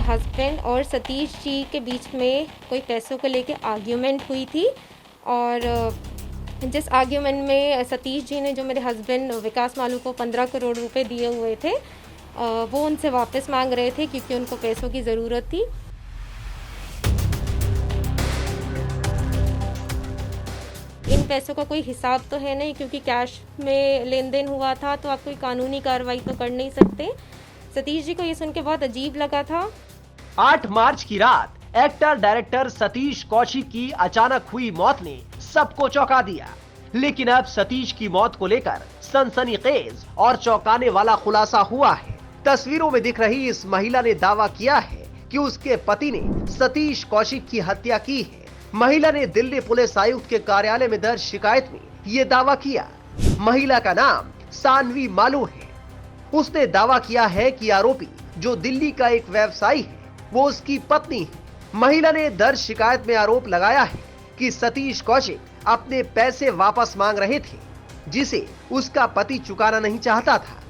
Husband और सतीश जी के बीच में कोई पैसों को लेके आर्ग्यूमेंट हुई थी और जिस आर्ग्यूमेंट में सतीश जी ने जो मेरे हस्बैंड विकास मालू को 15 करोड़ रुपए दिए हुए थे वो उनसे वापस मांग रहे थे क्योंकि उनको पैसों की ज़रूरत थी। इन पैसों का कोई हिसाब तो है नहीं क्योंकि कैश में लेन देन हुआ था, तो आप कोई कानूनी कार्रवाई तो कर नहीं सकते। सतीश जी को ये सुन के बहुत अजीब लगा था। 8 मार्च की रात एक्टर डायरेक्टर सतीश कौशिक की अचानक हुई मौत ने सबको चौंका दिया। लेकिन अब सतीश की मौत को लेकर सनसनीखेज और चौंकाने वाला खुलासा हुआ है। तस्वीरों में दिख रही इस महिला ने दावा किया है कि उसके पति ने सतीश कौशिक की हत्या की है। महिला ने दिल्ली पुलिस आयुक्त के कार्यालय में दर्ज शिकायत में ये दावा किया। महिला का नाम सानवी मालू है। उसने दावा किया है कि आरोपी जो दिल्ली का एक व्यवसायी है वो उसकी पत्नी है। महिला ने दर्ज शिकायत में आरोप लगाया है कि सतीश कौशिक अपने पैसे वापस मांग रहे थे जिसे उसका पति चुकाना नहीं चाहता था।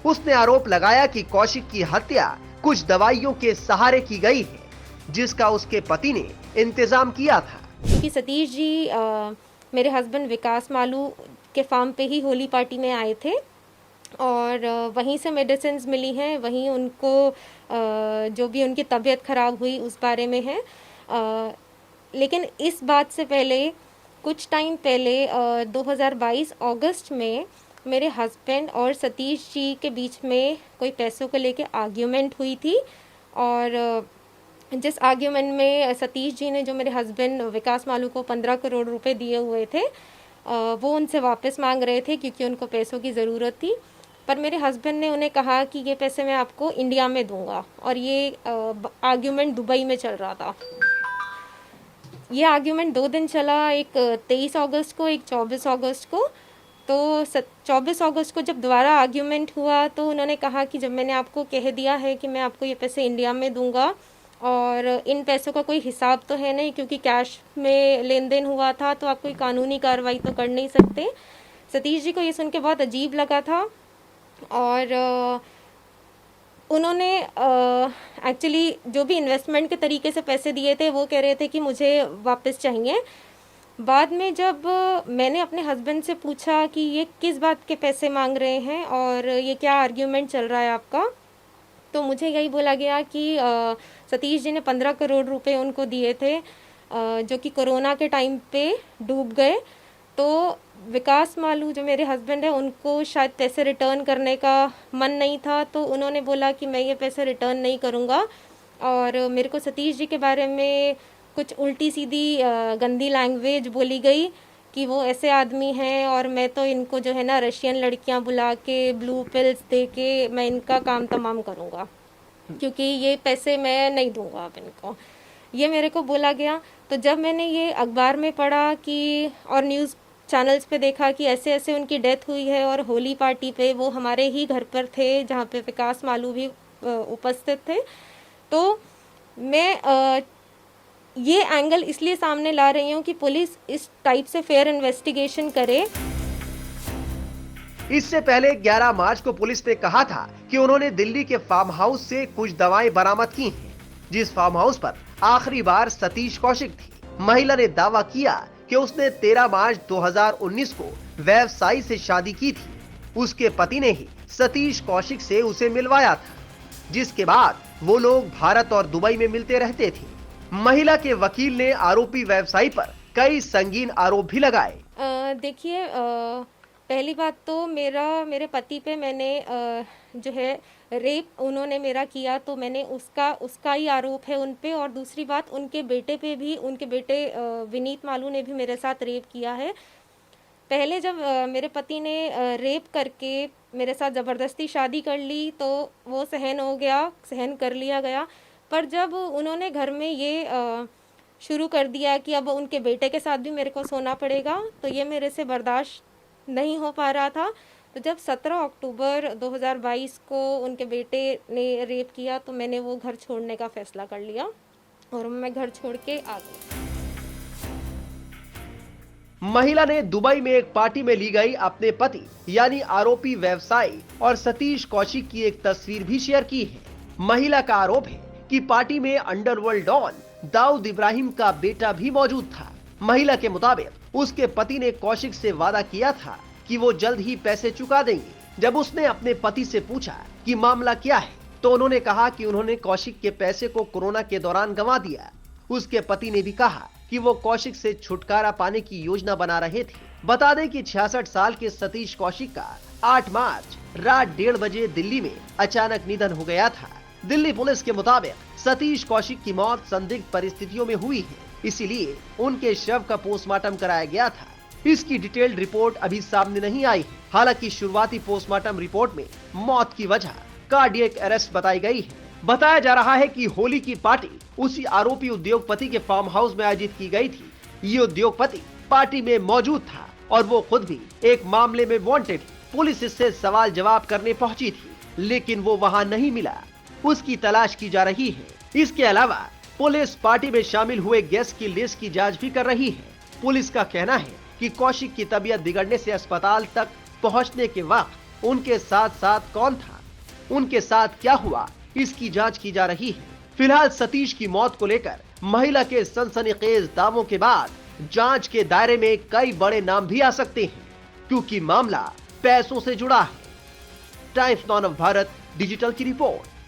उसने आरोप लगाया कि कौशिक की हत्या कुछ दवाइयों के सहारे की गई है जिसका उसके पति ने इंतजाम किया था। क्योंकि सतीश जी मेरे हस्बैंड विकास मालू के फार्म पे ही होली पार्टी में आए थे और वहीं से मेडिसिन्स मिली हैं, वहीं उनको जो भी उनकी तबीयत ख़राब हुई उस बारे में है। लेकिन इस बात से पहले कुछ टाइम पहले 2022 अगस्त में मेरे हस्बैंड और सतीश जी के बीच में कोई पैसों को लेके आर्ग्यूमेंट हुई थी और जिस आर्ग्यूमेंट में सतीश जी ने जो मेरे हस्बैंड विकास मालू को 15 करोड़ रुपए दिए हुए थे वो उनसे वापस मांग रहे थे क्योंकि उनको पैसों की ज़रूरत थी। पर मेरे हस्बैंड ने उन्हें कहा कि ये पैसे मैं आपको इंडिया में दूंगा और ये आर्ग्यूमेंट दुबई में चल रहा था। ये आर्ग्यूमेंट 2 दिन चला, एक 23 अगस्त को, एक 24 अगस्त को। तो 24 अगस्त को जब दोबारा आर्ग्यूमेंट हुआ तो उन्होंने कहा कि जब मैंने आपको कह दिया है कि मैं आपको ये पैसे इंडिया में दूंगा और इन पैसों का कोई हिसाब तो है नहीं क्योंकि कैश में लेन देन हुआ था, तो आप कोई कानूनी कार्रवाई तो कर नहीं सकते। सतीश जी को ये सुन के बहुत अजीब लगा था और उन्होंने एक्चुअली जो भी इन्वेस्टमेंट के तरीके से पैसे दिए थे वो कह रहे थे कि मुझे वापस चाहिए। बाद में जब मैंने अपने हस्बैंड से पूछा कि ये किस बात के पैसे मांग रहे हैं और ये क्या आर्ग्यूमेंट चल रहा है आपका, तो मुझे यही बोला गया कि सतीश जी ने 15 करोड़ रुपए उनको दिए थे जो कि कोरोना के टाइम पे डूब गए। तो विकास मालू जो मेरे हस्बैंड है उनको शायद पैसे रिटर्न करने का मन नहीं था, तो उन्होंने बोला कि मैं ये पैसे रिटर्न नहीं करूँगा और मेरे को सतीश जी के बारे में कुछ उल्टी सीधी गंदी लैंग्वेज बोली गई कि वो ऐसे आदमी हैं और मैं तो इनको जो है ना रशियन लड़कियां बुला के ब्लू पिल्स दे के मैं इनका काम तमाम करूँगा क्योंकि ये पैसे मैं नहीं दूंगा अब इनको, ये मेरे को बोला गया। तो जब मैंने ये अखबार में पढ़ा कि और न्यूज़ चैनल्स पे देखा कि ऐसे ऐसे उनकी डेथ हुई है और होली पार्टी पे वो हमारे ही घर पर थे जहाँ पे विकास मालू भी उपस्थित थे, तो मैं ये एंगल इसलिए सामने ला रही हूँ कि पुलिस इस टाइप से फेयर इन्वेस्टिगेशन करे। इससे पहले 11 मार्च को पुलिस ने कहा था कि उन्होंने दिल्ली के फार्म हाउस से कुछ दवाएं बरामद की हैं, जिस फार्म हाउस पर आखिरी बार सतीश कौशिक थी। महिला ने दावा किया कि उसने 13 मार्च 2019 को व्यवसायी से शादी की थी। उसके पति ने ही सतीश कौशिक से उसे मिलवाया था, जिसके बाद वो लोग भारत और दुबई में मिलते रहते थे। महिला के वकील ने आरोपी व्यवसायी पर कई संगीन आरोप भी लगाए। देखिए, पहली बात तो मेरे पति पे मैंने जो है रेप उन्होंने मेरा किया, तो मैंने उसका ही आरोप है उन पे। और दूसरी बात, उनके बेटे पे भी, उनके बेटे विनीत मालू ने भी मेरे साथ रेप किया है। पहले जब मेरे पति ने रेप करके मेरे साथ ज़बरदस्ती शादी कर ली तो वो सहन कर लिया गया। पर जब उन्होंने घर में ये शुरू कर दिया कि अब उनके बेटे के साथ भी मेरे को सोना पड़ेगा, तो ये मेरे से बर्दाश्त नहीं हो पा रहा था। तो जब 17 अक्टूबर 2022 को उनके बेटे ने रेप किया तो मैंने वो घर छोड़ने का फैसला कर लिया और मैं घर छोड़ के आ गई। महिला ने दुबई में एक पार्टी में ली गई अपने पति यानी आरोपी व्यवसायी और सतीश कौशिक की एक तस्वीर भी शेयर की है। महिला का आरोप है कि पार्टी में अंडरवर्ल्ड डॉन दाऊद इब्राहिम का बेटा भी मौजूद था। महिला के मुताबिक उसके पति ने कौशिक से वादा किया था कि वो जल्द ही पैसे चुका देंगे। जब उसने अपने पति से पूछा कि मामला क्या है, तो उन्होंने कहा कि उन्होंने कौशिक के पैसे को कोरोना के दौरान गंवा दिया। उसके पति ने भी कहा कि वो कौशिक से छुटकारा पाने की योजना बना रहे थे। बता दें कि 66 साल के सतीश कौशिक का 8 मार्च रात 1:30 बजे दिल्ली में अचानक निधन हो गया था। दिल्ली पुलिस के मुताबिक सतीश कौशिक की मौत संदिग्ध परिस्थितियों में हुई है, इसीलिए उनके शव का पोस्टमार्टम कराया गया था। इसकी डिटेल्ड रिपोर्ट अभी सामने नहीं आई है। हालांकि शुरुआती पोस्टमार्टम रिपोर्ट में मौत की वजह कार्डियक अरेस्ट बताई गई है। बताया जा रहा है कि होली की पार्टी उसी आरोपी उद्योगपति के फार्म हाउस में आयोजित की गई थी। ये उद्योगपति पार्टी में मौजूद था और वो खुद भी एक मामले में वांटेड। पुलिस इससे सवाल जवाब करने पहुंची थी, लेकिन वो वहां नहीं मिला। उसकी तलाश की जा रही है। इसके अलावा पुलिस पार्टी में शामिल हुए गेस्ट की लिस्ट की जांच भी कर रही है। पुलिस का कहना है कि कौशिक की तबीयत बिगड़ने से अस्पताल तक पहुंचने के वक्त उनके साथ साथ कौन था, उनके साथ क्या हुआ, इसकी जांच की जा रही है। फिलहाल सतीश की मौत को लेकर महिला के सनसनीखेज दावों के बाद जांच के दायरे में कई बड़े नाम भी आ सकते हैं, क्योंकि मामला पैसों से जुड़ा है। Times now of Bharat digital की रिपोर्ट।